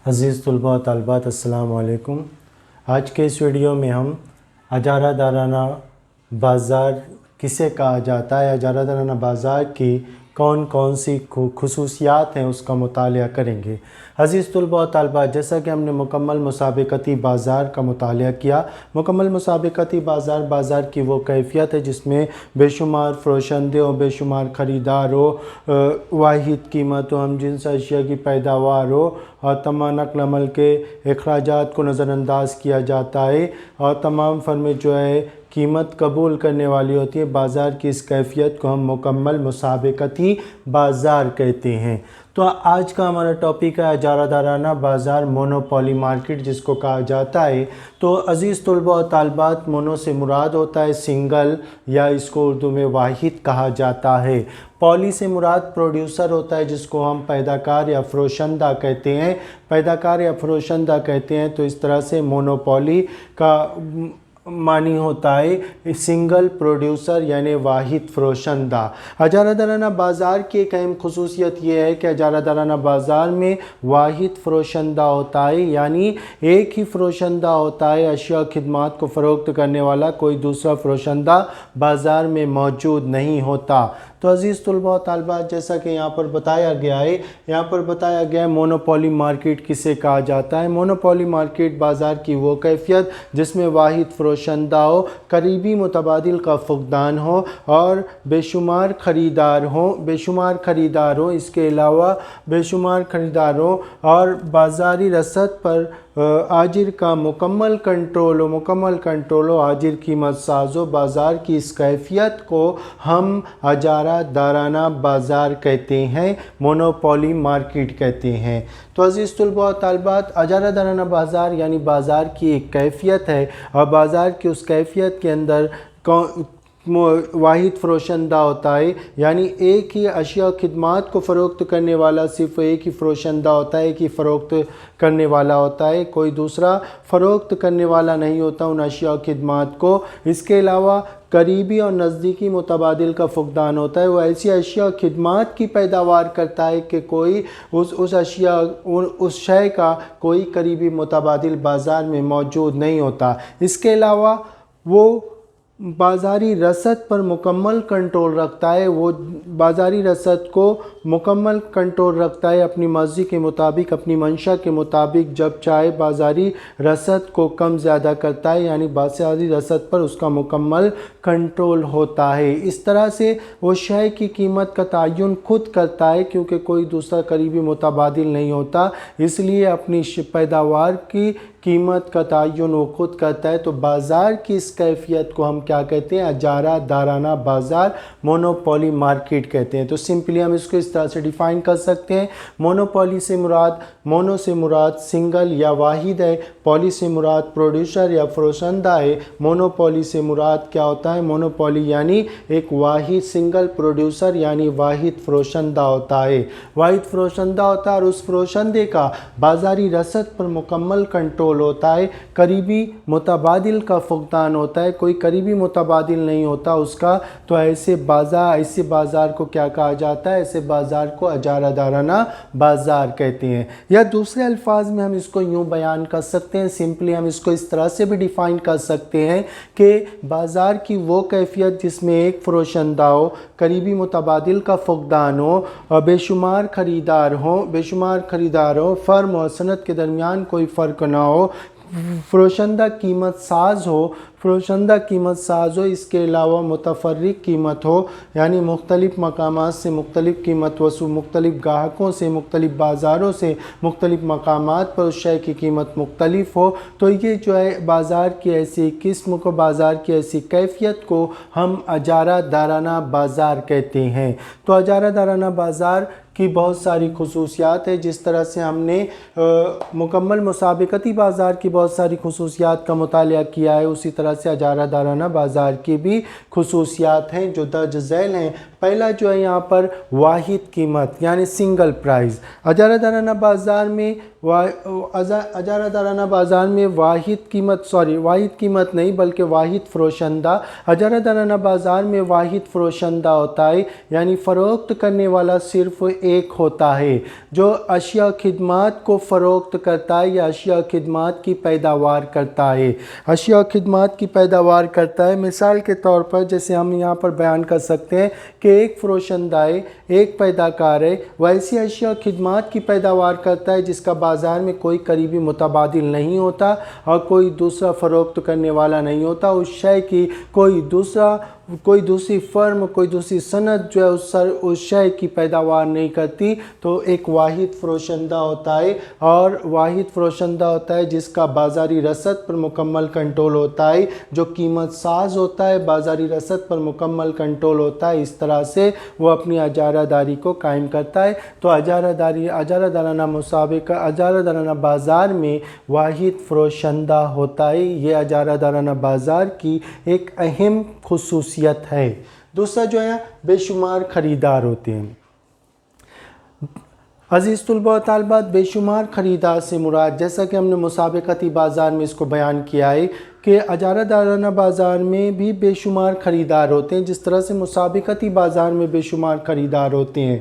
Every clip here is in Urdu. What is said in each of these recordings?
عزیز طلباء و طالبات السلام علیکم۔ آج کے اس ویڈیو میں ہم اجارہ دارانہ بازار کسے کہا جاتا ہے، اجارہ دارانہ بازار کی کون کون سی خصوصیات ہیں اس کا مطالعہ کریں گے۔ عزیز طلباء و طالبات، جیسا کہ ہم نے مکمل مسابقتی بازار کا مطالعہ کیا، مکمل مسابقتی بازار کی وہ کیفیت ہے جس میں بے شمار فروشندے ہو، بے شمار خریدار ہو، واحد قیمت ہو، ہم جنس اشیاء کی پیداوار ہو اور تمام نقل حمل کے اخراجات کو نظر انداز کیا جاتا ہے اور تمام فرمیں جو ہے قیمت قبول کرنے والی ہوتی ہے۔ بازار کی اس کیفیت کو ہم مکمل مسابقتی بازار کہتے ہیں۔ تو آج کا ہمارا ٹاپک ہے اجارہ دارانہ بازار، مونوپولی مارکیٹ جس کو کہا جاتا ہے۔ تو عزیز طلباء و طالبات، مونو سے مراد ہوتا ہے سنگل، یا اس کو اردو میں واحد کہا جاتا ہے۔ پولی سے مراد پروڈیوسر ہوتا ہے جس کو ہم پیداکار یا فروشندہ کہتے ہیں، پیداکار یا فروشندہ کہتے ہیں۔ تو اس طرح سے مونوپولی کا معنی ہوتا ہے سنگل پروڈیوسر یعنی واحد فروشندہ۔ اجارہ دارانہ بازار کی ایک اہم خصوصیت یہ ہے کہ اجارہ دارانہ بازار میں واحد فروشندہ ہوتا ہے، یعنی ایک ہی فروشندہ ہوتا ہے، اشیاء خدمات کو فروخت کرنے والا کوئی دوسرا فروشندہ بازار میں موجود نہیں ہوتا۔ تو عزیز طلباء و طالبات، جیسا کہ یہاں پر بتایا گیا ہے مونوپولی مارکیٹ کسے کہا جاتا ہے۔ مونوپولی مارکیٹ بازار کی وہ کیفیت جس میں واحد فروشندہ ہو، قریبی متبادل کا فقدان ہو اور بے شمار خریدار ہوں، اس کے علاوہ بے شمار خریدار ہوں اور بازاری رسد پر آجر کا مکمل کنٹرول ہو، آجر قیمت ساز ہو۔ بازار کی اس کیفیت کو ہم اجارہ دارانہ بازار کہتے ہیں، مونوپولی مارکیٹ کہتے ہیں۔ تو عزیز طلباء و طالبات، اجارہ دارانہ بازار یعنی بازار کی ایک کیفیت ہے اور بازار کی اس کیفیت کے اندر واحد فروشندہ ہوتا ہے، یعنی ایک ہی اشیاء خدمات کو فروخت کرنے والا صرف ایک ہی فروشندہ ہوتا ہے، ایک ہی فروخت کرنے والا ہوتا ہے، کوئی دوسرا فروخت کرنے والا نہیں ہوتا ان اشیاء خدمات کو۔ اس کے علاوہ قریبی اور نزدیکی متبادل کا فقدان ہوتا ہے، وہ ایسی اشیاء خدمات کی پیداوار کرتا ہے کہ کوئی اس شے کا کوئی قریبی متبادل بازار میں موجود نہیں ہوتا۔ اس کے علاوہ وہ بازاری رسد پر مکمل کنٹرول رکھتا ہے، وہ بازاری رسد کو مکمل کنٹرول رکھتا ہے اپنی مرضی کے مطابق، اپنی منشا کے مطابق، جب چاہے بازاری رسد کو کم زیادہ کرتا ہے، یعنی بازاری رسد پر اس کا مکمل کنٹرول ہوتا ہے۔ اس طرح سے وہ شے کی قیمت کا تعین خود کرتا ہے، کیونکہ کوئی دوسرا قریبی متبادل نہیں ہوتا، اس لیے اپنی پیداوار کی قیمت کا تعین وہ خود کرتا ہے۔ تو بازار کی اس کیفیت کو ہم کیا کہتے ہیں؟ اجارہ دارانہ بازار، مونوپولی مارکیٹ کہتے ہیں۔ تو سمپلی ہم اس کو اس طرح سے ڈیفائن کر سکتے ہیں۔ مونوپولی سے مراد، مونو سے مراد سنگل یا واحد ہے، پولی سے مراد پروڈیوسر یا فروشندہ ہے۔ مونوپولی سے مراد کیا ہوتا ہے؟ مونوپولی یعنی ایک واحد سنگل پروڈیوسر یعنی واحد فروشندہ ہوتا ہے، واحد فروشندہ ہوتا ہے اور اس فروشندے کا بازاری رسد پر مکمل کنٹرول ہوتا ہے، قریبی متبادل کا فقدان ہوتا ہے، کوئی قریبی متبادل نہیں ہوتا اس کا۔ تو ایسے بازار کو کیا کہا جاتا ہے؟ ایسے بازار کو اجارہ دارانہ بازار کہتے ہیں۔ یا دوسرے الفاظ میں ہم اس کو یوں بیان کر سکتے ہیں، سمپلی ہم اس کو اس طرح سے بھی ڈیفائن کر سکتے ہیں کہ بازار کی وہ کیفیت جس میں ایک فروشندہ ہو، قریبی متبادل کا فقدان ہو اور بے شمار خریدار ہوں، فرم اور صنعت کے درمیان کوئی فرق نہ ہو، فروشندہ قیمت ساز ہو، اس کے علاوہ متفرق قیمت ہو، یعنی مختلف مقامات سے مختلف قیمت وصول، مختلف گاہکوں سے، مختلف بازاروں سے، مختلف مقامات پر اس شے کی قیمت مختلف ہو۔ تو یہ جو ہے بازار کی ایسی قسم کو، بازار کی ایسی کیفیت کو ہم اجارہ دارانہ بازار کہتے ہیں۔ تو اجارہ دارانہ بازار کی بہت ساری خصوصیات ہے، جس طرح سے ہم نے مکمل مسابقتی بازار کی بہت ساری خصوصیات کا مطالعہ کیا ہے، اسی طرح سے اجارہ دارانہ بازار کی بھی خصوصیات ہیں جو درج ذیل ہیں۔ پہلا جو ہے یہاں پر واحد قیمت یعنی سنگل پرائز۔ اجارہ دارانہ بازار میں اجارہ دارانہ بازار میں واحد قیمت نہیں بلکہ واحد فروشندہ، اجارہ دارانہ بازار میں واحد فروشندہ ہوتا ہے، یعنی فروخت کرنے والا صرف ایک ہوتا ہے جو اشیاء خدمات کو فروخت کرتا ہے یا اشیاء خدمات کی پیداوار کرتا ہے، اشیاء خدمات کی پیداوار کرتا ہے۔ مثال کے طور پر جیسے ہم یہاں پر بیان کر سکتے ہیں کہ ایک فروشندہ ہے، ایک پیداکار ہے، وہ ایسی اشیاء خدمات کی پیداوار کرتا ہے جس کا بازار میں کوئی قریبی متبادل نہیں ہوتا اور کوئی دوسرا فروخت کرنے والا نہیں ہوتا، اس شے کی کوئی دوسری فرم، کوئی دوسری صنعت جو ہے اس شے کی پیداوار نہیں کرتی، تو ایک واحد فروشندہ ہوتا ہے، اور واحد فروشندہ ہوتا ہے جس کا بازاری رسد پر مکمل کنٹرول ہوتا ہے، جو قیمت ساز ہوتا ہے، بازاری رسد پر مکمل کنٹرول ہوتا ہے، اس طرح سے وہ اپنی اجارہ داری کو قائم کرتا ہے۔ تو اجارہ دارانہ بازار میں واحد فروشندہ ہوتا ہے، یہ اجارہ دارانہ بازار کی ایک اہم خصوصیت ہے۔ دوسرا جو ہے بے شمار خریدار ہوتے ہیں۔ عزیز طلباء و طالبات، بے شمار خریدار سے مراد، جیسا کہ ہم نے مسابقتی بازار میں اس کو بیان کیا ہے کہ اجارہ دارانہ بازار میں بھی بے شمار خریدار ہوتے ہیں، جس طرح سے مسابقتی بازار میں بے شمار خریدار ہوتے ہیں۔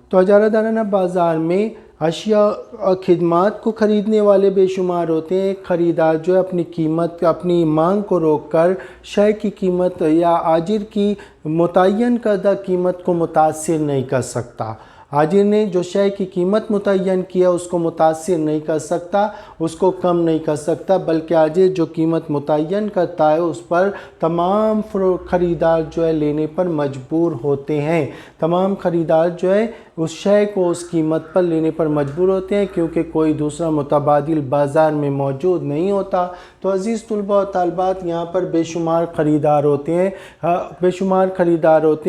تو اجارہ دارانہ بازار میں اشیاء اور خدمات کو خریدنے والے بے شمار ہوتے ہیں۔ ایک خریدار جو ہے اپنی مانگ کو روک کر شے کی قیمت یا آجر کی متعین کردہ قیمت کو متاثر نہیں کر سکتا۔ آجر نے جو شے کی قیمت متعین کیا اس کو متاثر نہیں کر سکتا، اس کو کم نہیں کر سکتا، بلکہ آجر جو قیمت متعین کرتا ہے اس پر تمام خریدار جو ہے لینے پر مجبور ہوتے ہیں۔ تمام خریدار جو ہے اس شے کو اس قیمت پر لینے پر مجبور ہوتے ہیں، کیونکہ کوئی دوسرا متبادل بازار میں موجود نہیں ہوتا۔ تو عزیز طلباء و طالبات، یہاں پر بے شمار خریدار ہوتے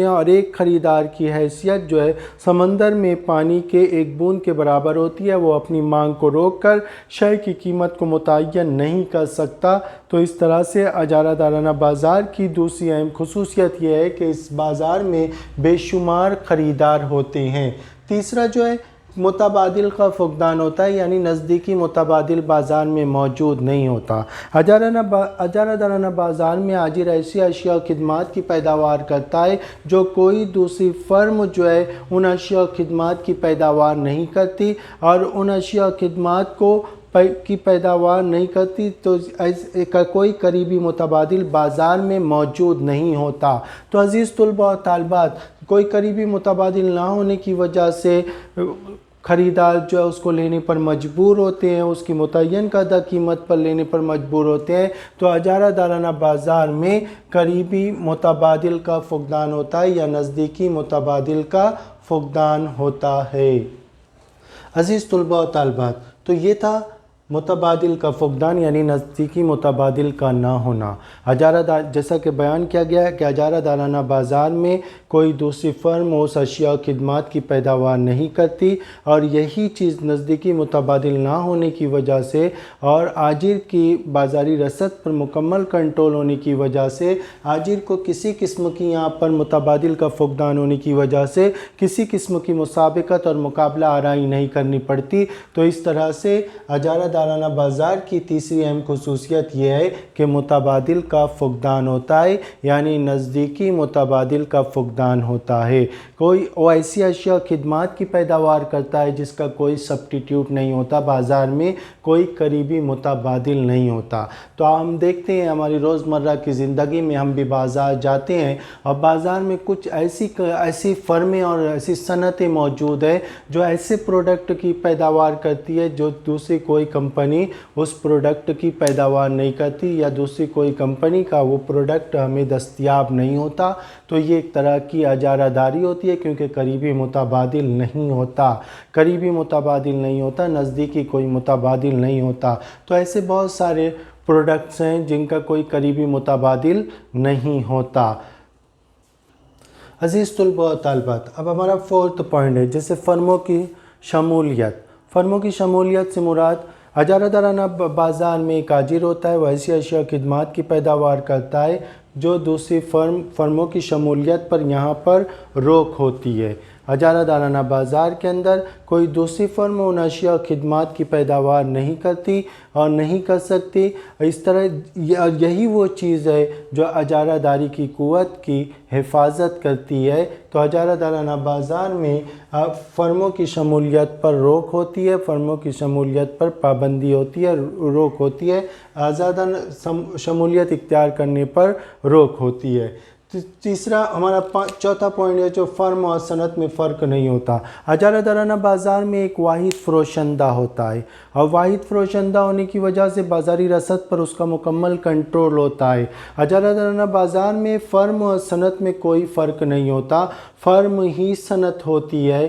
ہیں، اور ایک خریدار کی حیثیت جو ہے سمندر میں پانی کے ایک بوند کے برابر ہوتی ہے۔ وہ اپنی مانگ کو روک کر شے کی قیمت کو متعین نہیں کر سکتا۔ تو اس طرح سے اجارہ دارانہ بازار کی دوسری اہم خصوصیت یہ ہے کہ اس بازار میں بے شمار خریدار ہوتے ہیں۔ تیسرا جو ہے متبادل کا فقدان ہوتا ہے، یعنی نزدیکی متبادل بازار میں موجود نہیں ہوتا۔ اجارہ دارانہ بازار میں آجر ایسی اشیاء و خدمات کی پیداوار کرتا ہے جو کوئی دوسری فرم جو ہے ان اشیاء و خدمات کی پیداوار نہیں کرتی، اور ان اشیاء و خدمات کی پیداوار نہیں کرتی تو کوئی قریبی متبادل بازار میں موجود نہیں ہوتا۔ تو عزیز طلباء و طالبات، کوئی قریبی متبادل نہ ہونے کی وجہ سے خریدار جو ہے اس کو لینے پر مجبور ہوتے ہیں، اس کی متعین کردہ قیمت پر لینے پر مجبور ہوتے ہیں۔ تو اجارہ دارانہ بازار میں قریبی متبادل کا فقدان ہوتا ہے یا نزدیکی متبادل کا فقدان ہوتا ہے۔ عزیز طلباء و طالبات، تو یہ تھا متبادل کا فقدان، یعنی نزدیکی متبادل کا نہ ہونا۔ جیسا کہ بیان کیا گیا ہے کہ اجارہ دارانہ بازار میں کوئی دوسری فرم اس اشیاء و خدمات کی پیداوار نہیں کرتی، اور یہی چیز نزدیکی متبادل نہ ہونے کی وجہ سے اور آجر کی بازاری رسد پر مکمل کنٹرول ہونے کی وجہ سے آجر کو کسی قسم کی یہاں پر متبادل کا فقدان ہونے کی وجہ سے کسی قسم کی مسابقت اور مقابلہ آرائی نہیں کرنی پڑتی۔ تو اس طرح سے اجارہ دارانہ بازار کی تیسری اہم خصوصیت یہ ہے کہ متبادل کا فقدان ہوتا ہے، یعنی نزدیکی متبادل کا فقدان ہوتا ہے۔ کوئی ایسی اشیاء خدمات کی پیداوار کرتا ہے جس کا کوئی سبسٹیٹیوٹ نہیں ہوتا، بازار میں کوئی قریبی متبادل نہیں ہوتا۔ تو ہم دیکھتے ہیں ہماری روزمرہ کی زندگی میں، ہم بھی بازار جاتے ہیں اور بازار میں کچھ ایسی فرمیں اور ایسی صنعتیں موجود ہیں جو ایسے پروڈکٹ کی پیداوار کرتی ہے جو دوسری کوئی کمپنی اس پروڈکٹ کی پیداوار نہیں کرتی، یا دوسری کوئی کمپنی کا وہ پروڈکٹ ہمیں دستیاب نہیں ہوتا۔ تو یہ ایک طرح کی اجارہ داری ہوتی ہے، کیونکہ قریبی متبادل نہیں ہوتا، نزدیکی کوئی متبادل نہیں ہوتا۔ تو ایسے بہت سارے پروڈکٹس ہیں جن کا کوئی قریبی متبادل نہیں ہوتا۔ عزیز طلباء و طالبات، اب ہمارا فورتھ پوائنٹ ہے، جیسے فرموں کی شمولیت سے مراد اجارہ دارانہ بازار میں ایک آجر ہوتا ہے، وہ ایسی اشیاء خدمات کی پیداوار کرتا ہے جو دوسری فرموں کی شمولیت پر یہاں پر روک ہوتی ہے۔ اجارہ دارانہ بازار کے اندر کوئی دوسری فرم ان اشیاء و خدمات کی پیداوار نہیں کرتی اور نہیں کر سکتی۔ اس طرح یہی وہ چیز ہے جو اجارہ داری کی قوت کی حفاظت کرتی ہے۔ تو اجارہ دارانہ بازار میں فرموں کی شمولیت پر روک ہوتی ہے، فرموں کی شمولیت پر پابندی ہوتی ہے، روک ہوتی ہے، آزادہ شمولیت اختیار کرنے پر روک ہوتی ہے۔ تیسرا ہمارا چوتھا پوائنٹ ہے جو فرم اور صنعت میں فرق نہیں ہوتا۔ اجارہ دارانہ بازار میں ایک واحد فروشندہ ہوتا ہے اور واحد فروشندہ ہونے کی وجہ سے بازاری رسد پر اس کا مکمل کنٹرول ہوتا ہے۔ اجارہ دارانہ بازار میں فرم اور صنعت میں کوئی فرق نہیں ہوتا، فرم ہی صنعت ہوتی ہے،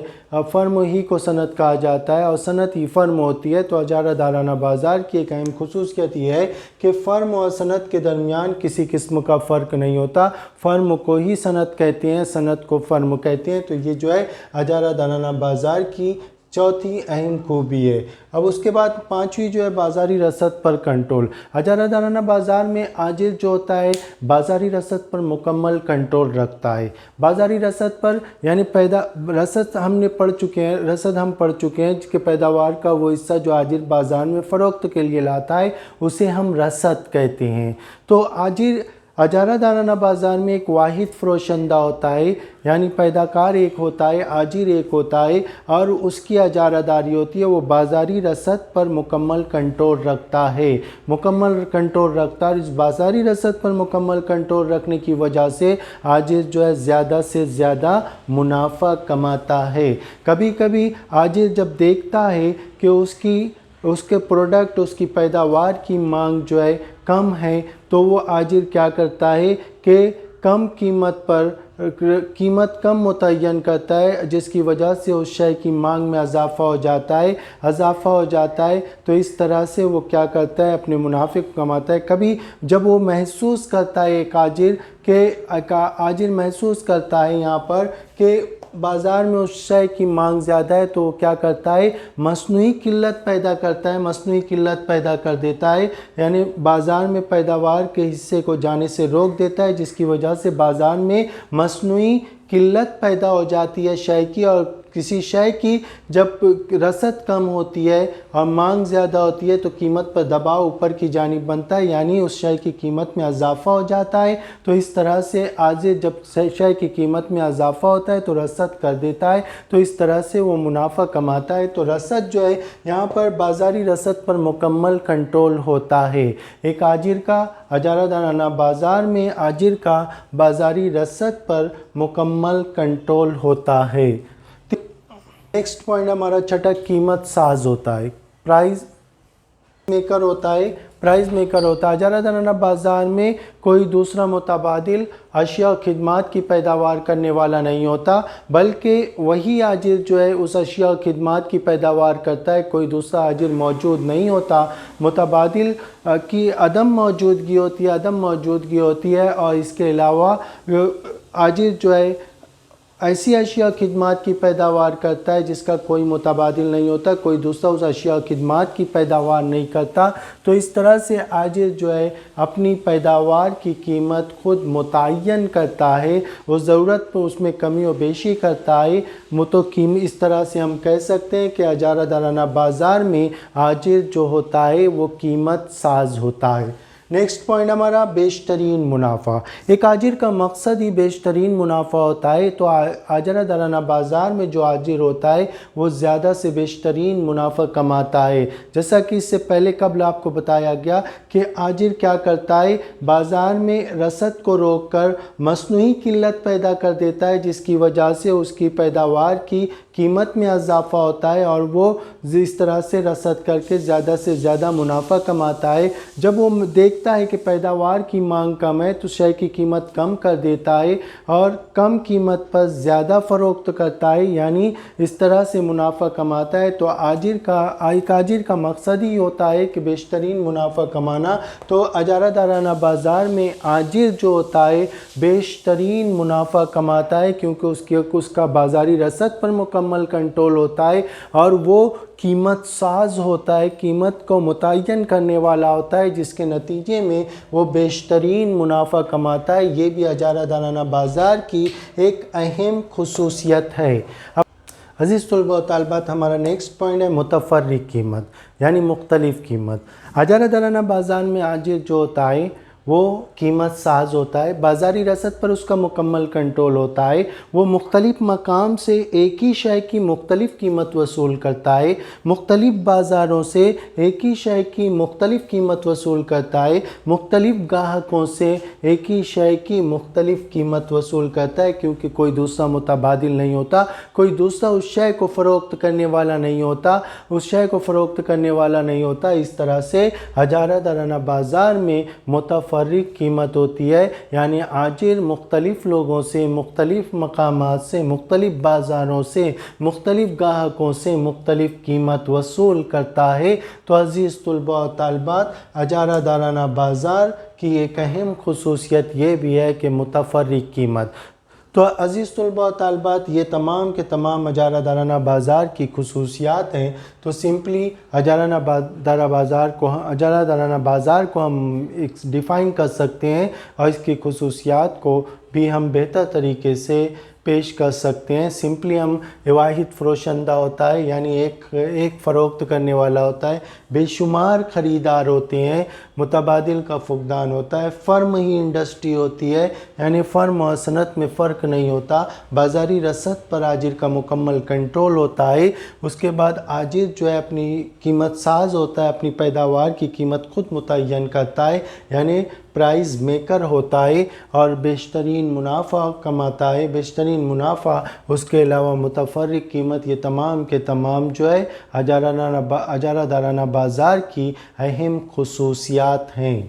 فرم ہی کو صنعت کہا جاتا ہے اور صنعت ہی فرم ہوتی ہے۔ تو اجارہ دارانہ بازار کی ایک اہم خصوصیت یہ ہے کہ فرم اور صنعت کے درمیان کسی قسم کا فرق نہیں ہوتا، فرم کو ہی صنعت کہتے ہیں، صنعت کو فرم کہتے ہیں۔ تو یہ جو ہے اجارہ دارانہ بازار کی چوتھی اہم خوبی ہے۔ اب اس کے بعد پانچویں جو ہے بازاری رسد پر کنٹرول۔ اجارہ دارانہ بازار میں آجر جو ہوتا ہے بازاری رسد پر مکمل کنٹرول رکھتا ہے۔ بازاری رسد پر یعنی رسد ہم پڑھ چکے ہیں کہ پیداوار کا وہ حصہ جو آجر بازار میں فروخت کے لیے لاتا ہے اسے ہم رسد کہتے ہیں۔ تو اجارہ دارانہ بازار میں ایک واحد فروشندہ ہوتا ہے، یعنی پیداکار ایک ہوتا ہے، آجر ایک ہوتا ہے اور اس کی اجارہ داری ہوتی ہے، وہ بازاری رسد پر مکمل کنٹرول رکھتا ہے، اور اس بازاری رسد پر مکمل کنٹرول رکھنے کی وجہ سے آجر جو ہے زیادہ سے زیادہ منافع کماتا ہے۔ کبھی کبھی آجر جب دیکھتا ہے کہ اس کے پروڈکٹ، اس کی پیداوار کی مانگ جو ہے کم ہے تو وہ آجر کیا کرتا ہے کہ کم قیمت کم متعین کرتا ہے، جس کی وجہ سے اس شے کی مانگ میں اضافہ ہو جاتا ہے تو اس طرح سے وہ کیا کرتا ہے اپنے منافع کو کماتا ہے۔ کبھی جب وہ محسوس کرتا ہے ایک آجر محسوس کرتا ہے یہاں پر کہ بازار میں اس شے کی مانگ زیادہ ہے تو وہ کیا کرتا ہے مصنوعی قلت پیدا کر دیتا ہے، یعنی بازار میں پیداوار کے حصے کو جانے سے روک دیتا ہے، جس کی وجہ سے بازار میں مصنوعی قلت پیدا ہو جاتی ہے شے کی، اور کسی شے کی جب رسد کم ہوتی ہے اور مانگ زیادہ ہوتی ہے تو قیمت پر دباؤ اوپر کی جانب بنتا ہے، یعنی اس شے کی قیمت میں اضافہ ہو جاتا ہے۔ تو اس طرح سے آجر جب شے کی قیمت میں اضافہ ہوتا ہے تو رسد کر دیتا ہے، تو اس طرح سے وہ منافع کماتا ہے۔ تو رسد جو ہے یہاں پر بازاری رسد پر مکمل کنٹرول ہوتا ہے۔ ایک آجر کا اجارہ دارانہ بازار میں آجر کا بازاری رسد پر مکمل کنٹرول ہوتا ہے۔ نیکسٹ پوائنٹ ہمارا چھٹا قیمت ساز ہوتا ہے، پرائز میکر ہوتا ہے۔ اجارہ دارانہ بازار میں کوئی دوسرا متبادل اشیاء و خدمات کی پیداوار کرنے والا نہیں ہوتا، بلکہ وہی آجر جو ہے اس اشیاء و خدمات کی پیداوار کرتا ہے، کوئی دوسرا آجر موجود نہیں ہوتا۔ متبادل کی عدم موجودگی ہوتی ہے اور اس کے علاوہ آجر جو ہے ایسی اشیاء خدمات کی پیداوار کرتا ہے جس کا کوئی متبادل نہیں ہوتا، کوئی دوسرا اس اشیاء خدمات کی پیداوار نہیں کرتا۔ تو اس طرح سے آجر جو ہے اپنی پیداوار کی قیمت خود متعین کرتا ہے، وہ ضرورت پر اس میں کمی و بیشی کرتا ہے۔ اس طرح سے ہم کہہ سکتے ہیں کہ اجارہ دارانہ بازار میں آجر جو ہوتا ہے وہ قیمت ساز ہوتا ہے۔ نیکسٹ پوائنٹ ہمارا بیشترین منافع۔ ایک آجر کا مقصد ہی بیشترین منافع ہوتا ہے، تو اجارہ دارانہ بازار میں جو آجر ہوتا ہے وہ زیادہ سے بیشترین منافع کماتا ہے۔ جیسا کہ اس سے پہلے قبل آپ کو بتایا گیا کہ آجر کیا کرتا ہے بازار میں رسد کو روک کر مصنوعی قلت پیدا کر دیتا ہے، جس کی وجہ سے اس کی پیداوار کی قیمت میں اضافہ ہوتا ہے اور وہ اس طرح سے رسد کر کے زیادہ سے زیادہ منافع کماتا ہے۔ جب وہ دیکھتا ہے کہ پیداوار کی مانگ کم ہے تو شے کی قیمت کم کر دیتا ہے اور کم قیمت پر زیادہ فروخت کرتا ہے، یعنی اس طرح سے منافع کماتا ہے۔ تو ایک آجر کا مقصد ہی ہوتا ہے کہ بیشترین منافع کمانا۔ تو اجارہ دارانہ بازار میں آجر جو ہوتا ہے بیشترین منافع کماتا ہے، کیونکہ اس کا بازاری رسد پر مکمل کنٹرول ہوتا ہے اور وہ قیمت ساز ہوتا ہے، قیمت کو متعین کرنے والا ہوتا ہے، جس کے نتیجے نتیجے میں وہ بیشترین منافع کماتا ہے۔ یہ بھی اجارہ دارانہ بازار کی ایک اہم خصوصیت ہے۔ عزیز طلباء و طالبات، ہمارا نیکسٹ پوائنٹ ہے متفرق قیمت یعنی مختلف قیمت۔ اجارہ دارانہ بازار میں آجر جو ہوتا ہے وہ قیمت ساز ہوتا ہے، بازاری رسد پر اس کا مکمل کنٹرول ہوتا ہے، وہ مختلف مقام سے ایک ہی شے کی مختلف قیمت وصول کرتا ہے، مختلف بازاروں سے ایک ہی شے کی مختلف قیمت وصول کرتا ہے، مختلف گاہکوں سے ایک ہی شے کی مختلف قیمت وصول کرتا ہے، کیونکہ کوئی دوسرا متبادل نہیں ہوتا، کوئی دوسرا اس شے کو فروخت کرنے والا نہیں ہوتا، اس شے کو فروخت کرنے والا نہیں ہوتا۔ اس طرح سے اجارہ دارانہ بازار میں متفرق قیمت ہوتی ہے، یعنی آجر مختلف لوگوں سے، مختلف مقامات سے، مختلف بازاروں سے، مختلف گاہکوں سے مختلف قیمت وصول کرتا ہے۔ تو عزیز طلباء و طالبات، اجارہ دارانہ بازار کی ایک اہم خصوصیت یہ بھی ہے کہ متفرق قیمت۔ تو عزیز طلباء و طالبات، یہ تمام کے تمام اجارہ دارانہ بازار کی خصوصیات ہیں۔ تو سمپلی اجارہ دارانہ بازار کو ہم ڈیفائن کر سکتے ہیں اور اس کی خصوصیات کو بھی ہم بہتر طریقے سے پیش کر سکتے ہیں۔ سمپلی ہم واحد فروشندہ ہوتا ہے، یعنی ایک فروخت کرنے والا ہوتا ہے، بے شمار خریدار ہوتے ہیں، متبادل کا فقدان ہوتا ہے، فرم ہی انڈسٹری ہوتی ہے، یعنی فرم اور صنعت میں فرق نہیں ہوتا، بازاری رسد پر آجر کا مکمل کنٹرول ہوتا ہے۔ اس کے بعد آجر جو ہے اپنی قیمت ساز ہوتا ہے، اپنی پیداوار کی قیمت خود متعین کرتا ہے، یعنی پرائز میکر ہوتا ہے اور بیشترین منافع کماتا ہے، بیشترین منافع۔ اس کے علاوہ متفرق قیمت، یہ تمام کے تمام جو ہے اجارہ دارانہ بازار کی اہم خصوصیات ہیں۔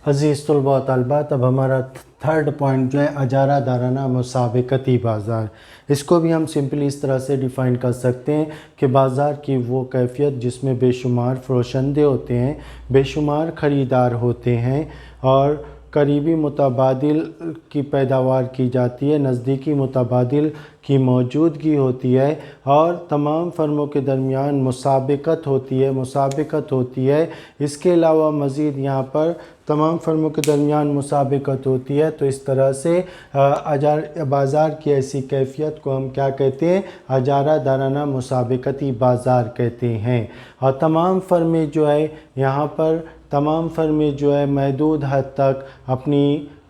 عزیز طلباء و طالبات، اب ہمارا تھرڈ پوائنٹ جو ہے اجارہ دارانہ مسابقتی بازار۔ اس کو بھی ہم سمپلی اس طرح سے ڈیفائن کر سکتے ہیں کہ بازار کی وہ کیفیت جس میں بے شمار فروشندے ہوتے ہیں، بے شمار خریدار ہوتے ہیں اور قریبی متبادل کی پیداوار کی جاتی ہے، نزدیکی متبادل کی موجودگی ہوتی ہے اور تمام فرموں کے درمیان مسابقت ہوتی ہے۔ اس کے علاوہ مزید یہاں پر تمام فرموں کے درمیان مسابقت ہوتی ہے۔ تو اس طرح سے بازار کی ایسی کیفیت کو ہم کیا کہتے ہیں؟ اجارہ دارانہ مسابقتی بازار کہتے ہیں۔ اور تمام فرمیں جو ہے یہاں پر محدود حد تک اپنی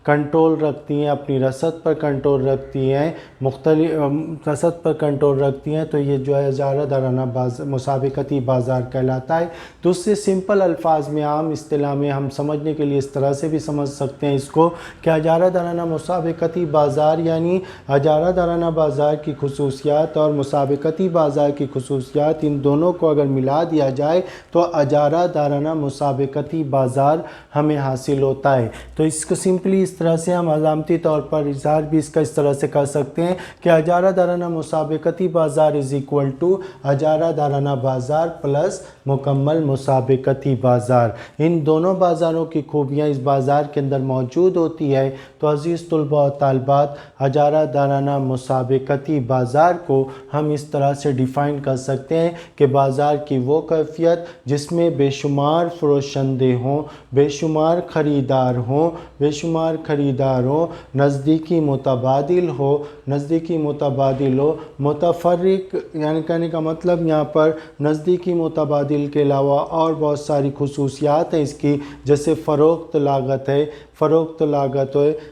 کنٹرول رکھتی ہیں، اپنی رسد پر کنٹرول رکھتی ہیں، مختلف رسد پر کنٹرول رکھتی ہیں، تو یہ جو ہے اجارہ دارانہ مسابقتی بازار کہلاتا ہے۔ تو اس سے سمپل الفاظ میں، عام اصطلاح میں ہم سمجھنے کے لیے اس طرح سے بھی سمجھ سکتے ہیں اس کو کہ اجارہ دارانہ مسابقتی بازار یعنی اجارہ دارانہ بازار کی خصوصیات اور مسابقتی بازار کی خصوصیات، ان دونوں کو اگر ملا دیا جائے تو اجارہ دارانہ مسابقتی بازار ہمیں حاصل ہوتا ہے۔ تو اس کو سمپلی اس طرح سے ہم علامتی طور پر اظہار بھی اس کا اس طرح سے کر سکتے ہیں کہ اجارہ دارانہ مسابقتی بازار از ایکول ٹو اجارہ دارانہ بازار پلس مکمل مسابقتی بازار۔ ان دونوں بازاروں کی خوبیاں اس بازار کے اندر موجود ہوتی ہے۔ تو عزیز طلباء و طالبات، اجارہ دارانہ مسابقتی بازار کو ہم اس طرح سے ڈیفائن کر سکتے ہیں کہ بازار کی وہ کیفیت جس میں بے شمار فروشندے ہوں، بے شمار خریدار ہوں، نزدیکی متبادل ہو، متفرق، یعنی کہنے کا مطلب یہاں پر نزدیکی متبادل کے علاوہ اور بہت ساری خصوصیات ہیں اس کی، جیسے فروخت لاگت ہے،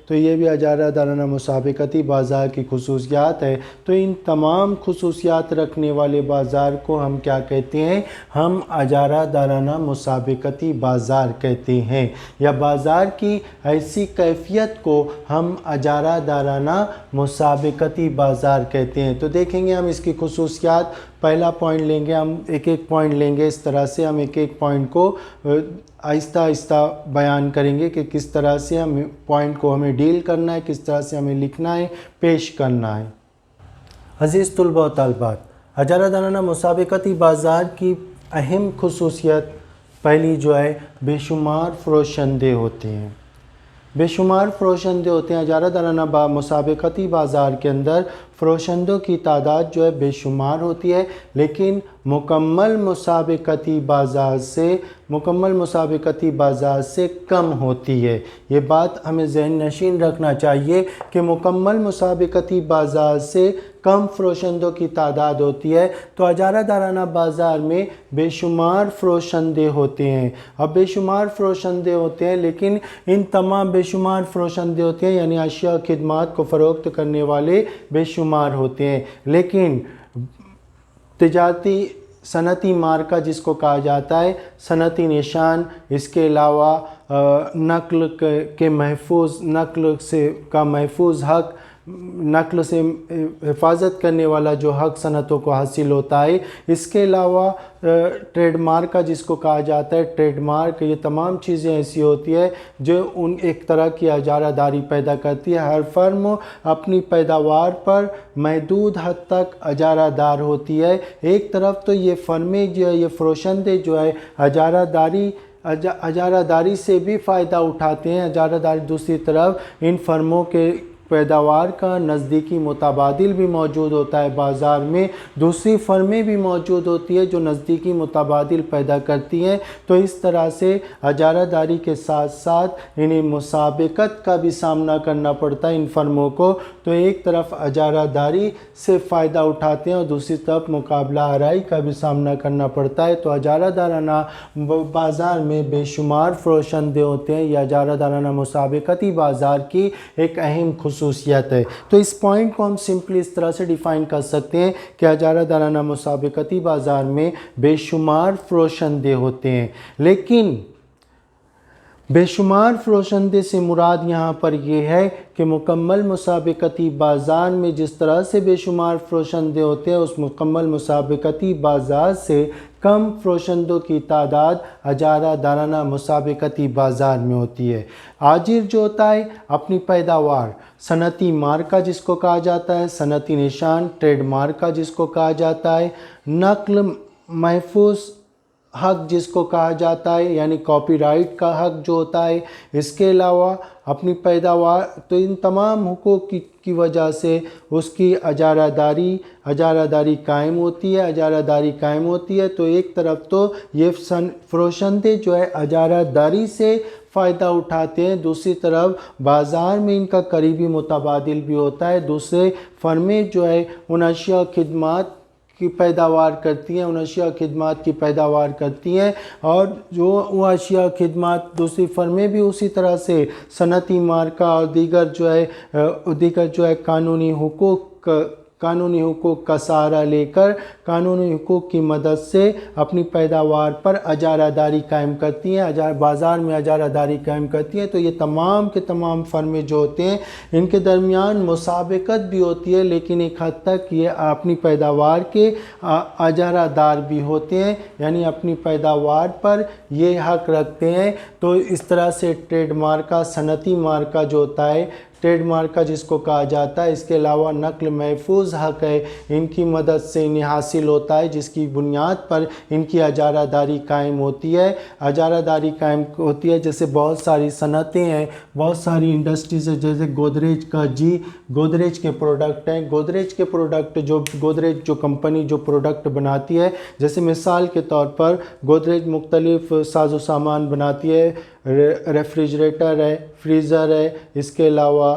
تو یہ بھی اجارہ دارانہ مسابقتی بازار کی خصوصیات ہے۔ تو ان تمام خصوصیات رکھنے والے بازار کو ہم کیا کہتے ہیں؟ ہم اجارہ دارانہ مسابقتی بازار کہتے ہیں، یا بازار کی ایسی کیفیت کو ہم اجارہ دارانہ مسابقتی بازار کہتے ہیں۔ تو دیکھیں گے ہم اس کی خصوصیات، پہلا پوائنٹ لیں گے، ہم ایک ایک پوائنٹ لیں گے، اس طرح سے ہم ایک ایک پوائنٹ کو آہستہ آہستہ بیان کریں گے کہ کس طرح سے ہم پوائنٹ کو ہمیں ڈیل کرنا ہے، کس طرح سے ہمیں لکھنا ہے، پیش کرنا ہے۔ عزیز طلباء و طالبات، اجارہ دارانہ مسابقتی بازار کی اہم خصوصیت پہلی جو ہے بے شمار فروشندے ہوتے ہیں۔ اجارہ دارانہ مسابقتی بازار کے اندر فروشندوں کی تعداد جو ہے بے شمار ہوتی ہے، لیکن مکمل مسابقتی بازار سے کم ہوتی ہے۔ یہ بات ہمیں ذہن نشین رکھنا چاہیے کہ مکمل مسابقتی بازار سے کم فروشندوں کی تعداد ہوتی ہے، تو اجارہ دارانہ بازار میں بے شمار فروشندے ہوتے ہیں۔ اب بے شمار فروشندے ہوتے ہیں، لیکن ان تمام بے شمار فروشندے ہوتے ہیں، یعنی اشیاء و خدمات کو فروخت کرنے والے بے شمار ہوتے ہیں، لیکن تجارتی صنعتی مارکہ جس کو کہا جاتا ہے، صنعتی نشان، اس کے علاوہ نقل کا محفوظ حق، نقل سے حفاظت کرنے والا جو حق صنعتوں کو حاصل ہوتا ہے، اس کے علاوہ ٹریڈ مارک کا جس کو کہا جاتا ہے، ٹریڈ مارک، یہ تمام چیزیں ایسی ہوتی ہے جو ایک طرح کی اجارہ داری پیدا کرتی ہے۔ ہر فرم اپنی پیداوار پر محدود حد تک اجارہ دار ہوتی ہے۔ ایک طرف تو یہ فرمیں جو ہے، یہ فروشندے جو ہے اجارہ داری سے بھی فائدہ اٹھاتے ہیں، اجارہ داری دوسری طرف ان فرموں کے پیداوار کا نزدیکی متبادل بھی موجود ہوتا ہے بازار میں، دوسری فرمیں بھی موجود ہوتی ہے جو نزدیکی متبادل پیدا کرتی ہیں، تو اس طرح سے اجارہ داری کے ساتھ ساتھ انہیں مسابقت کا بھی سامنا کرنا پڑتا ہے ان فرموں کو، تو ایک طرف اجارہ داری سے فائدہ اٹھاتے ہیں اور دوسری طرف مقابلہ آرائی کا بھی سامنا کرنا پڑتا ہے، تو اجارہ دارانہ بازار میں بے شمار فروشندے ہوتے ہیں۔ یہ اجارہ دارانہ مسابقتی بازار کی ایک اہم خصوصیت ہے۔ تو اس پوائنٹ کو ہم سمپلی اس طرح سے ڈیفائن کر سکتے ہیں کہ اجارہ دارانہ مسابقتی بازار میں بے شمار فروشندے ہوتے ہیں، لیکن بے شمار فروشندے سے مراد یہاں پر یہ ہے کہ مکمل مسابقتی بازار میں جس طرح سے بے شمار فروشندے ہوتے ہیں، اس مکمل مسابقتی بازار سے کم فروشندوں کی تعداد اجارہ دارانہ مسابقتی بازار میں ہوتی ہے۔ آجر جو ہوتا ہے اپنی پیداوار، صنعتی مارکہ جس کو کہا جاتا ہے، صنعتی نشان، ٹریڈ مارکہ جس کو کہا جاتا ہے، نقل محفوظ حق جس کو کہا جاتا ہے، یعنی کاپی رائٹ کا حق جو ہوتا ہے، اس کے علاوہ اپنی پیداوار، تو ان تمام حقوق کی وجہ سے اس کی اجارہ داری قائم ہوتی ہے، تو ایک طرف تو یہ فروشندے جو ہے اجارہ داری سے فائدہ اٹھاتے ہیں، دوسری طرف بازار میں ان کا قریبی متبادل بھی ہوتا ہے، دوسرے فرمیں جو ہے ان اشیاء و خدمات کی پیداوار کرتی ہیں اور جو وہ اشیاء و خدمات دوسری فرمیں بھی اسی طرح سے صنعتی مارکہ اور دیگر جو ہے قانونی حقوق کا سہارا لے کر، قانونی حقوق کی مدد سے اپنی پیداوار پر اجارہ داری قائم کرتی ہیں، بازار میں اجارہ داری قائم کرتی ہیں، تو یہ تمام کے تمام فرمیں جو ہوتے ہیں ان کے درمیان مسابقت بھی ہوتی ہے، لیکن ایک حد تک یہ اپنی پیداوار کے اجارہ دار بھی ہوتے ہیں، یعنی اپنی پیداوار پر یہ حق رکھتے ہیں، تو اس طرح سے ٹریڈ مارکہ، صنعتی مارکہ جو ہوتا ہے، ٹریڈ مارکہ جس کو کہا جاتا ہے، اس کے علاوہ نقل محفوظ حق ہے، ان کی مدد سے انہیں حاصل ہوتا ہے، جس کی بنیاد پر ان کی اجارہ داری قائم ہوتی ہے، جیسے بہت ساری صنعتیں ہیں، بہت ساری انڈسٹریز ہیں، جیسے گودریج کے پروڈکٹ ہیں، گودریج جو کمپنی جو پروڈکٹ بناتی ہے، جیسے مثال کے طور پر گودریج مختلف ساز و سامان بناتی ہے، ریفریجریٹر ہے، فریزر ہے، اس کے علاوہ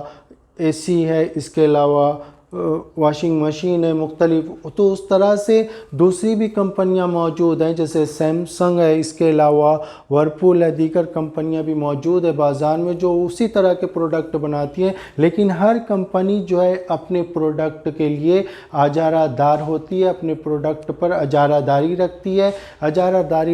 اے سی ہے، اس کے علاوہ واشنگ مشین ہے مختلف، تو اس طرح سے دوسری بھی کمپنیاں موجود ہیں، جیسے سیمسنگ ہے، اس کے علاوہ ورپول ہے، دیگر کمپنیاں بھی موجود ہیں بازار میں جو اسی طرح کے پروڈکٹ بناتی ہیں، لیکن ہر کمپنی جو ہے اپنے پروڈکٹ کے لیے اجارہ دار ہوتی ہے، اپنے پروڈکٹ پر اجارہ داری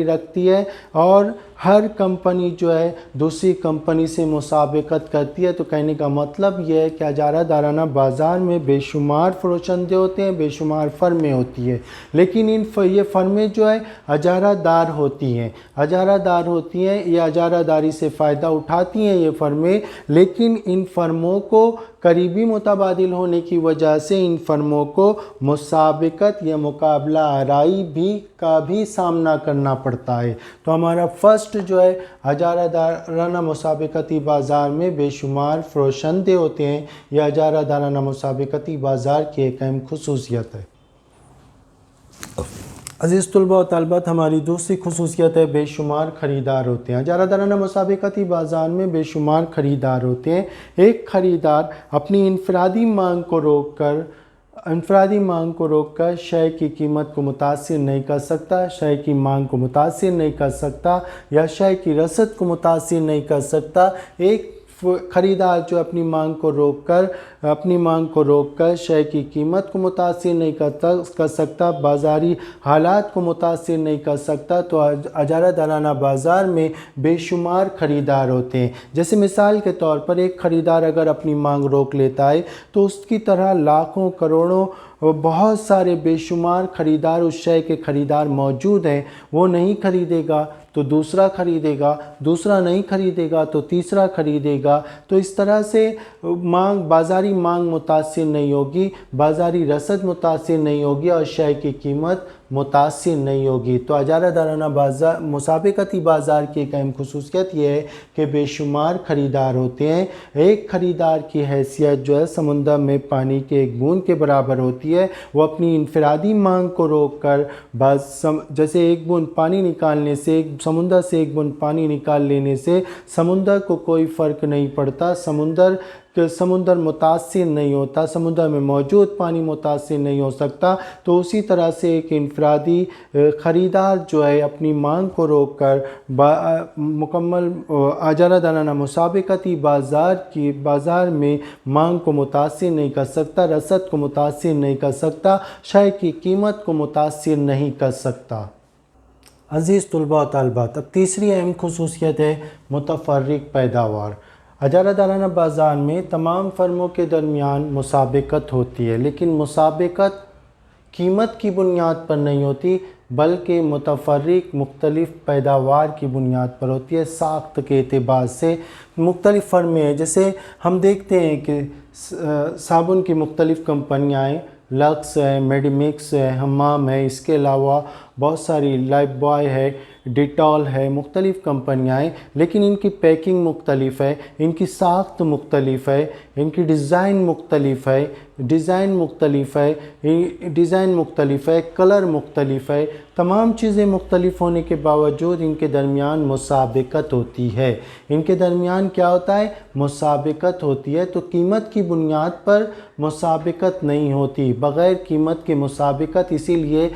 رکھتی ہے اور ہر کمپنی جو ہے دوسری کمپنی سے مسابقت کرتی ہے، تو کہنے کا مطلب یہ ہے کہ اجارہ دارانہ بازار میں بے شمار فروشندے ہوتے ہیں، بے شمار فرمیں ہوتی ہیں، لیکن یہ فرمیں جو ہے اجارہ دار ہوتی ہیں، یہ اجارہ داری سے فائدہ اٹھاتی ہیں یہ فرمیں، لیکن ان فرموں کو قریبی متبادل ہونے کی وجہ سے ان فرموں کو مسابقت یا مقابلہ آرائی کا بھی سامنا کرنا پڑتا ہے۔ تو ہمارا فرسٹ جو ہے اجارہ دارانہ مسابقتی بازار میں بے شمار فروشندے ہوتے ہیں۔ یہ اجارہ دارانہ مسابقتی بازار کی ایک اہم خصوصیت ہے۔ عزیز طلباء و طالبات، ہماری دوسری خصوصیت ہے بے شمار خریدار ہوتے ہیں۔ اجارہ دارانہ مسابقتی بازار میں بے شمار خریدار ہوتے ہیں۔ ایک خریدار اپنی انفرادی مانگ کو روک کر شے کی قیمت کو متاثر نہیں کر سکتا، شے کی مانگ کو متاثر نہیں کر سکتا یا شے کی رسد کو متاثر نہیں کر سکتا۔ ایک خریدار جو اپنی مانگ کو روک کر شے کی قیمت کو متاثر نہیں کر سکتا، بازاری حالات کو متاثر نہیں کر سکتا، تو اجارہ دارانہ بازار میں بے شمار خریدار ہوتے ہیں۔ جیسے مثال کے طور پر ایک خریدار اگر اپنی مانگ روک لیتا ہے تو اس کی طرح لاکھوں کروڑوں بہت سارے بے شمار خریدار اس شے کے خریدار موجود ہیں۔ وہ نہیں خریدے گا تو دوسرا خریدے گا، دوسرا نہیں خریدے گا تو تیسرا خریدے گا۔ تو اس طرح سے بازاری مانگ متاثر نہیں ہوگی، بازاری رسد متاثر نہیں ہوگی اور شے کی قیمت متاثر نہیں ہوگی۔ تو اجارہ دارانہ مسابقتی بازار کی ایک اہم خصوصیت یہ ہے کہ بے شمار خریدار ہوتے ہیں۔ ایک خریدار کی حیثیت جو ہے سمندر میں پانی کے ایک بوند کے برابر ہوتی ہے۔ وہ اپنی انفرادی مانگ کو روک کر جیسے ایک بوند پانی نکالنے سے، سمندر سے ایک بوند پانی نکال لینے سے سمندر کو کوئی فرق نہیں پڑتا، سمندر متاثر نہیں ہوتا، سمندر میں موجود پانی متاثر نہیں ہو سکتا۔ تو اسی طرح سے ایک انفرادی خریدار جو ہے اپنی مانگ کو روک کر مکمل اجارہ دارانہ مسابقتی بازار میں مانگ کو متاثر نہیں کر سکتا، رسد کو متاثر نہیں کر سکتا، شے کی قیمت کو متاثر نہیں کر سکتا۔ عزیز طلباء و طالبات، اب تیسری اہم خصوصیت ہے متفرق پیداوار۔ اجارہ دارانہ بازار میں تمام فرموں کے درمیان مسابقت ہوتی ہے، لیکن مسابقت قیمت کی بنیاد پر نہیں ہوتی بلکہ متفرق مختلف پیداوار کی بنیاد پر ہوتی ہے۔ ساخت کے اعتبار سے مختلف فرمیں ہیں، جیسے ہم دیکھتے ہیں کہ صابن کی مختلف کمپنیاں ہیں، لکس ہے، میڈیمکس ہے، حمام ہے، اس کے علاوہ بہت ساری لائف بوائے ہے، ڈیٹول ہے، مختلف کمپنیاں ہیں، لیکن ان کی پیکنگ مختلف ہے، ان کی ساخت مختلف ہے، ان کی ڈیزائن مختلف ہے، کلر مختلف ہے۔ تمام چیزیں مختلف ہونے کے باوجود ان کے درمیان مسابقت ہوتی ہے۔ ان کے درمیان کیا ہوتا ہے؟ مسابقت ہوتی ہے۔ تو قیمت کی بنیاد پر مسابقت نہیں ہوتی، بغیر قیمت کے مسابقت، اسی لیے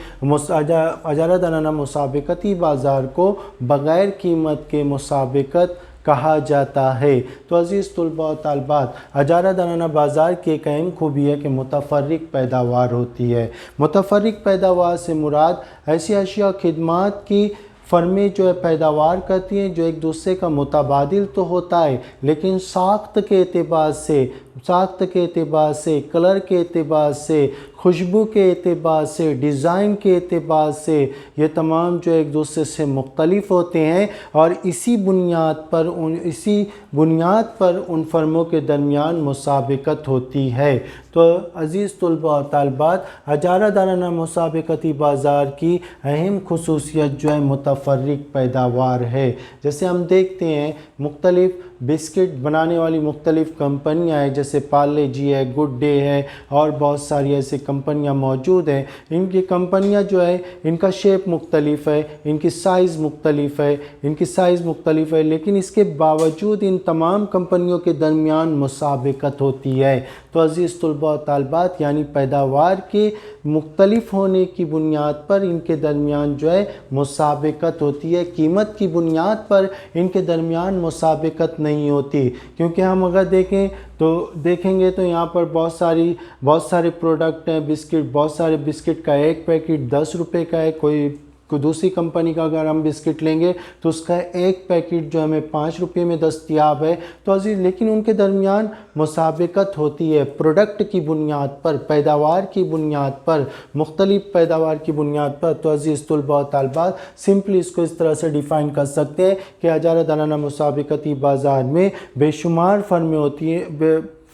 اجارہ دارانہ مسابقتی بازار کو بغیر قیمت کے مسابقت کہا جاتا ہے۔ تو عزیز طلباء و طالبات، اجارہ دارانہ بازار کی ایک اہم خوبی ہے کہ متفرق پیداوار ہوتی ہے۔ متفرق پیداوار سے مراد ایسی اشیاء و خدمات کی فرمیں جو ہے پیداوار کرتی ہیں جو ایک دوسرے کا متبادل تو ہوتا ہے، لیکن ساخت کے اعتبار سے، کلر کے اعتبار سے، خوشبو کے اعتبار سے، ڈیزائن کے اعتبار سے یہ تمام جو ایک دوسرے سے مختلف ہوتے ہیں، اور اسی بنیاد پر ان فرموں کے درمیان مسابقت ہوتی ہے۔ تو عزیز طلباء و طالبات، اجارہ دارانہ مسابقتی بازار کی اہم خصوصیت جو ہے متفرق پیداوار ہے۔ جیسے ہم دیکھتے ہیں مختلف بسکٹ بنانے والی مختلف کمپنیاں ہیں، جیسے پارلے جی ہے، گڈ ڈے ہے، اور بہت ساری ایسی کمپنیاں موجود ہیں۔ ان کی کمپنیاں جو ہے ان کا شیپ مختلف ہے، ان کی سائز مختلف ہے، لیکن اس کے باوجود ان تمام کمپنیوں کے درمیان مسابقت ہوتی ہے۔ تو عزیز طلباء و طالبات، یعنی پیداوار کے مختلف ہونے کی بنیاد پر ان کے درمیان جو ہے مسابقت ہوتی ہے، قیمت کی بنیاد پر ان کے درمیان مسابقت نہیں ہوتی، کیونکہ ہم اگر دیکھیں گے تو یہاں پر بہت سارے پروڈکٹ ہیں، بہت سارے بسکٹ کا ایک پیکٹ 10 روپے کا ہے، کوئی دوسری کمپنی کا اگر ہم بسکٹ لیں گے تو اس کا ایک پیکٹ جو ہمیں 5 روپے میں دستیاب ہے۔ تو عزیز، لیکن ان کے درمیان مسابقت ہوتی ہے پروڈکٹ کی بنیاد پر، پیداوار کی بنیاد پر، مختلف پیداوار کی بنیاد پر۔ تو عزیز طلباء و طالبات، سمپلی اس کو اس طرح سے ڈیفائن کر سکتے ہیں کہ اجارہ دارانہ مسابقتی بازار میں بے شمار فرمیں ہوتی ہیں،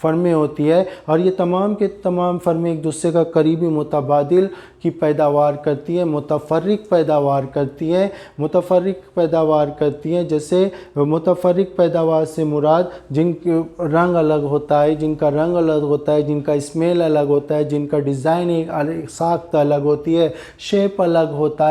فرمیں ہوتی ہے اور یہ تمام کے تمام فرمیں ایک دوسرے کا قریبی متبادل کی پیداوار کرتی ہیں، متفرق پیداوار کرتی ہیں، جیسے متفرق پیداوار سے مراد جن کے رنگ الگ ہوتا ہے، جن کا رنگ الگ ہوتا ہے، جن کا اسمیل الگ ہوتا ہے، جن کا ڈیزائن ساخت الگ ہوتی ہے، شیپ الگ ہوتا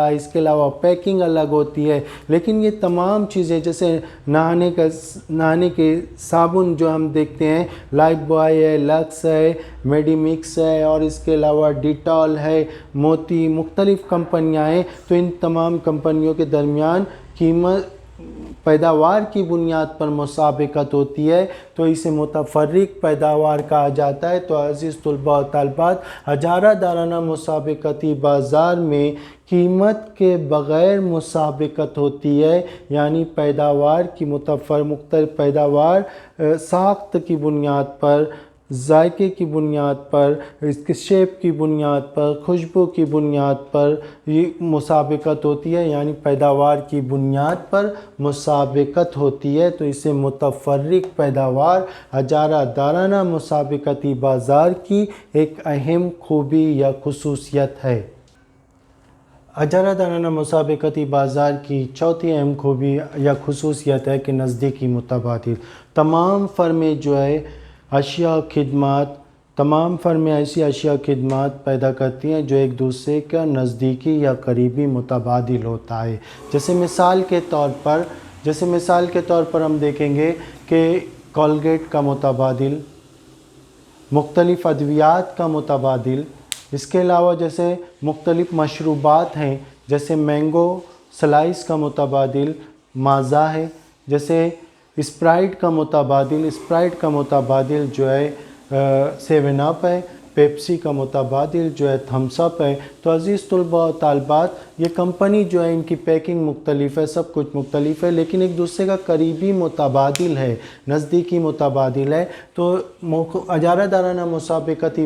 ہے، اس کے علاوہ پیکنگ الگ ہوتی ہے، لیکن یہ تمام چیزیں جیسے نہانے کے صابن جو ہم دیکھتے ہیں، لائف بوائے ہے، لکس ہے، میڈی مکس ہے اور اس کے علاوہ ڈیٹول ہے، موتی، مختلف کمپنیاں ہیں، تو ان تمام کمپنیوں کے درمیان قیمت پیداوار کی بنیاد پر مسابقت ہوتی ہے، تو اسے متفرق پیداوار کہا جاتا ہے۔ تو عزیز طلباء و طالبات، اجارہ دارانہ مسابقتی بازار میں قیمت کے بغیر مسابقت ہوتی ہے، یعنی پیداوار کی مختلف پیداوار ساخت کی بنیاد پر، ذائقے کی بنیاد پر، اس کے شیپ کی بنیاد پر، خوشبو کی بنیاد پر یہ مسابقت ہوتی ہے، یعنی پیداوار کی بنیاد پر مسابقت ہوتی ہے، تو اسے متفرق پیداوار اجارہ دارانہ مسابقتی بازار کی ایک اہم خوبی یا خصوصیت ہے۔ اجارہ دارانہ مسابقتی بازار کی چوتھی اہم خوبی یا خصوصیت ہے کہ نزدیکی متبادل۔ تمام فرمیں جو ہے تمام فرمیں ایسی اشیاء خدمات پیدا کرتی ہیں جو ایک دوسرے کا نزدیکی یا قریبی متبادل ہوتا ہے۔ جیسے مثال کے طور پر ہم دیکھیں گے کہ کولگیٹ کا متبادل، مختلف ادویات کا متبادل، اس کے علاوہ جیسے مختلف مشروبات ہیں، جیسے مینگو سلائس کا متبادل مازا ہے، جیسے اسپرائٹ کا متبادل جو ہے 7 اپ ہے، پیپسی کا متبادل جو ہے تھمس اپ ہے۔ تو عزیز طلباء و طالبات، یہ کمپنی جو ہے ان کی پیکنگ مختلف ہے، سب کچھ مختلف ہے، لیکن ایک دوسرے کا قریبی متبادل ہے، نزدیکی متبادل ہے۔ تو اجارہ دارانہ مسابقتی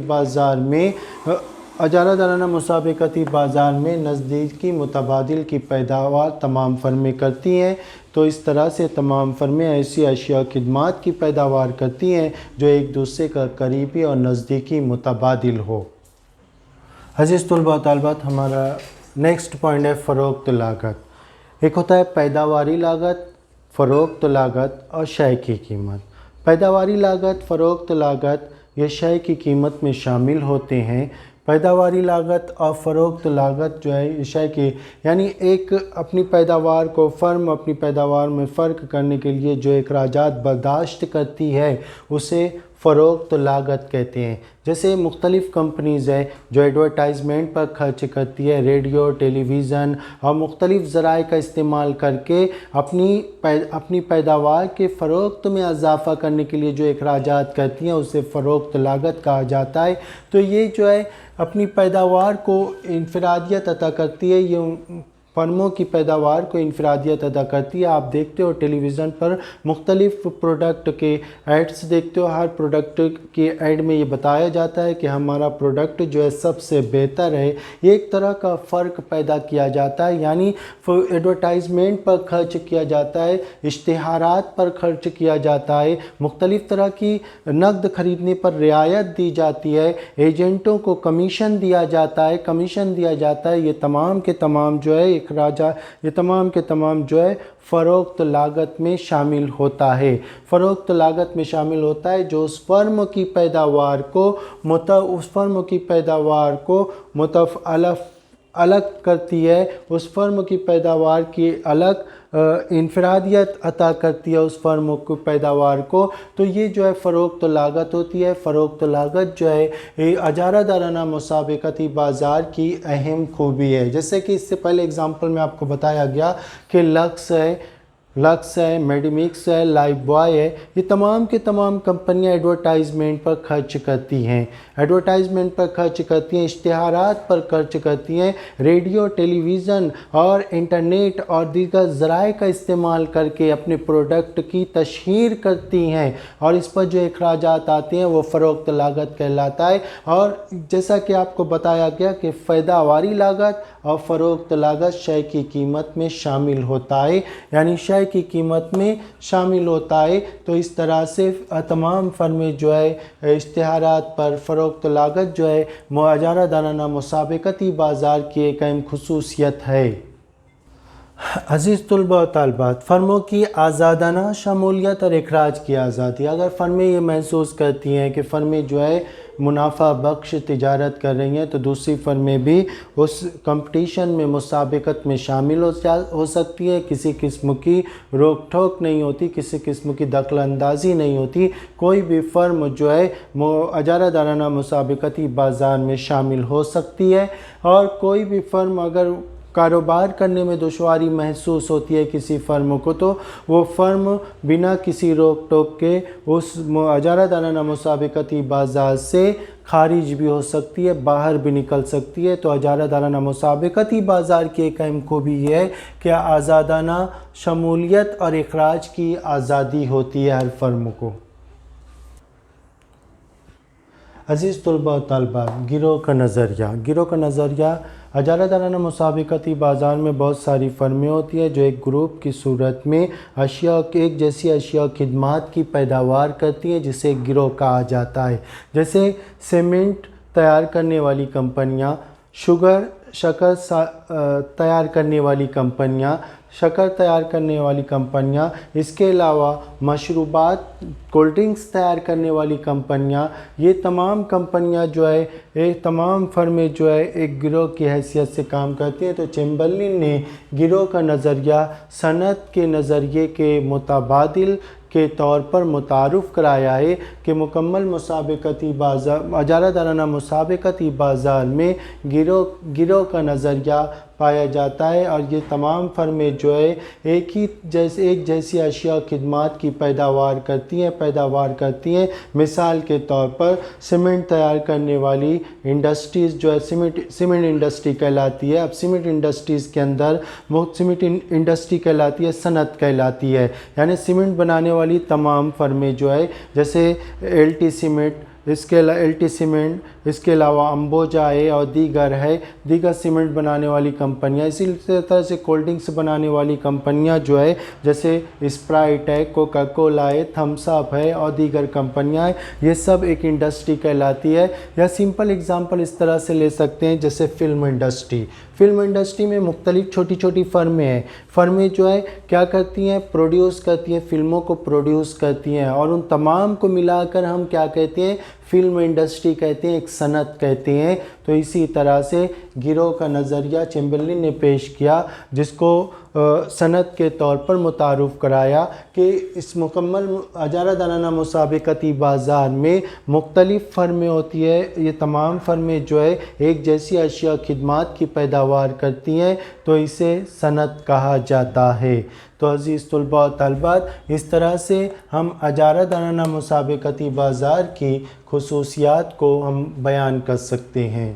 بازار میں نزدیکی متبادل کی پیداوار تمام فرمیں کرتی ہیں، تو اس طرح سے تمام فرمیں ایسی اشیاء خدمات کی پیداوار کرتی ہیں جو ایک دوسرے کا قریبی اور نزدیکی متبادل ہو۔ عزیز طلباء و طالبات، ہمارا نیکسٹ پوائنٹ ہے فروخت لاگت۔ ایک ہوتا ہے پیداواری لاگت، فروخت لاگت اور شے کی قیمت۔ پیداواری لاگت، فروخت لاگت یہ شے کی قیمت میں شامل ہوتے ہیں۔ پیداواری لاگت اور فروخت لاگت جو ہے شے کی، یعنی ایک اپنی پیداوار کو فرم اپنی پیداوار میں فرق کرنے کے لیے جو اخراجات برداشت کرتی ہے اسے فروخت لاگت کہتے ہیں۔ جیسے مختلف کمپنیز ہیں جو ایڈورٹائزمنٹ پر خرچ کرتی ہے، ریڈیو، ٹیلی ویژن اور مختلف ذرائع کا استعمال کر کے اپنی پیداوار کے فروخت میں اضافہ کرنے کے لیے جو اخراجات کرتی ہیں اسے فروخت لاگت کہا جاتا ہے۔ تو یہ جو ہے اپنی پیداوار کو انفرادیت عطا کرتی ہے، یہ فرموں کی پیداوار کو انفرادیت عطا کرتی ہے۔ آپ دیکھتے ہو ٹیلی ویژن پر مختلف پروڈکٹ کے ایڈز دیکھتے ہو، ہر پروڈکٹ کے ایڈ میں یہ بتایا جاتا ہے کہ ہمارا پروڈکٹ جو ہے سب سے بہتر ہے۔ یہ ایک طرح کا فرق پیدا کیا جاتا ہے، یعنی ایڈورٹائزمنٹ پر خرچ کیا جاتا ہے، اشتہارات پر خرچ کیا جاتا ہے، مختلف طرح کی نقد خریدنے پر رعایت دی جاتی ہے، ایجنٹوں کو کمیشن دیا جاتا ہے، یہ تمام کے تمام جو ہے فروخت لاگت میں شامل ہوتا ہے۔ فروخت لاگت میں شامل ہوتا ہے جو اس فرم کی پیداوار کو الگ کرتی ہے، اس فرم کی پیداوار کی الگ انفرادیت عطا کرتی ہے اس فرم کی پیداوار کو۔ تو یہ جو ہے فروخت لاگت ہوتی ہے۔ فروخت لاگت جو ہے اجارہ دارانہ مسابقتی بازار کی اہم خوبی ہے۔ جیسے کہ اس سے پہلے اگزامپل میں آپ کو بتایا گیا کہ لکس ہے، میڈی مکس ہے، لائف بوائے ہے، یہ تمام کے تمام کمپنیاں ایڈورٹائزمنٹ پر خرچ کرتی ہیں، اشتہارات پر خرچ کرتی ہیں، ریڈیو، ٹیلی ویژن اور انٹرنیٹ اور دیگر ذرائع کا استعمال کر کے اپنے پروڈکٹ کی تشہیر کرتی ہیں، اور اس پر جو اخراجات آتے ہیں وہ فروخت لاگت کہلاتا ہے۔ اور جیسا کہ آپ کو بتایا گیا کہ پیداواری لاگت اور فروخت لاگت شے کی قیمت میں شامل ہوتا ہے، یعنی شے کی قیمت میں شامل ہوتا ہے۔ تو اس طرح سے تمام فرمیں جو ہے اشتہارات پر فروخت لاگت جو ہے اجارہ دارانہ مسابقتی بازار کی ایک اہم خصوصیت ہے۔ عزیز طلباء و طالبات، فرموں کی آزادانہ شمولیت اور اخراج کی آزادی۔ اگر فرمیں یہ محسوس کرتی ہیں کہ فرمیں جو ہے منافع بخش تجارت کر رہی ہیں تو دوسری فرمیں بھی اس کمپٹیشن میں مسابقت میں شامل ہو سکتی ہیں۔ کسی قسم کی روک ٹوک نہیں ہوتی، کسی قسم کی دخل اندازی نہیں ہوتی۔ کوئی بھی فرم جو ہے اجارہ دارانہ مسابقتی بازار میں شامل ہو سکتی ہے، اور کوئی بھی فرم اگر کاروبار کرنے میں دشواری محسوس ہوتی ہے کسی فرم کو، تو وہ فرم بنا کسی روک ٹوک کے اس اجارہ دارانہ مسابقتی بازار سے خارج بھی ہو سکتی ہے، باہر بھی نکل سکتی ہے۔ تو اجارہ دارانہ مسابقتی بازار کی ایک اہم خوبی یہ ہے کہ آزادانہ شمولیت اور اخراج کی آزادی ہوتی ہے ہر فرم کو۔ عزیز طلباء و طالبات، گروہ کا نظریہ اجارہ دارانہ مسابقتی بازار میں بہت ساری فرمیں ہوتی ہیں جو ایک گروپ کی صورت میں ایک جیسی اشیاء و خدمات کی پیداوار کرتی ہیں، جسے ایک گروہ کہا جاتا ہے۔ جیسے سیمنٹ تیار کرنے والی کمپنیاں، شکر تیار کرنے والی کمپنیاں، اس کے علاوہ مشروبات، کولڈ ڈرنکس تیار کرنے والی کمپنیاں، یہ تمام کمپنیاں جو ہے تمام فرمیں جو ہے ایک گروہ کی حیثیت سے کام کرتی ہیں۔ تو چیمبرلن نے گروہ کا نظریہ صنعت کے نظریے کے متبادل کے طور پر متعارف کرایا ہے کہ مکمل اجارہ دارانہ مسابقتی بازار میں گروہ کا نظریہ پایا جاتا ہے، اور یہ تمام فرمیں جو ہے ایک جیسی اشیاء و خدمات کی پیداوار کرتی ہیں۔ مثال کے طور پر سیمنٹ تیار کرنے والی انڈسٹریز جو ہے سیمنٹ انڈسٹری کہلاتی ہے۔ اب سیمنٹ انڈسٹریز کے اندر سیمنٹ انڈسٹری کہلاتی ہے، صنعت کہلاتی ہے، یعنی سیمنٹ بنانے والی تمام فرمیں جو ہے جیسے ایل ٹی سیمنٹ، اس کے علاوہ امبوجا ہے اور دیگر سیمنٹ بنانے والی کمپنیاں، اسی طرح سے کولڈ ڈرنکس بنانے والی کمپنیاں جو ہے جیسے اسپرائٹ ہے، کوکا کولا ہے، تھمس اپ ہے اور دیگر کمپنیاں ہیں، یہ سب ایک انڈسٹری کہلاتی ہے۔ یا سمپل اگزامپل اس طرح سے لے سکتے ہیں جیسے فلم انڈسٹری میں مختلف چھوٹی چھوٹی فرمیں جو ہے کیا کرتی ہیں، فلموں کو پروڈیوس کرتی ہیں، اور ان تمام کو ملا کر ہم کیا کہتے ہیں، فلم انڈسٹری کہتے ہیں، ایک صنعت کہتے ہیں۔ تو اسی طرح سے گروہ کا نظریہ چیمبرلن نے پیش کیا، جس کو صنعت کے طور پر متعارف کرایا کہ اس مکمل اجارہ دارانہ مسابقتی بازار میں مختلف فرمیں ہوتی ہے، یہ تمام فرمیں جو ہے ایک جیسی اشیاء و خدمات کی پیداوار کرتی ہیں، تو اسے صنعت کہا جاتا ہے۔ تو عزیز طلباء و طالبات، اس طرح سے ہم اجارہ دارانہ مسابقتی بازار کی خصوصیات کو ہم بیان کر سکتے ہیں۔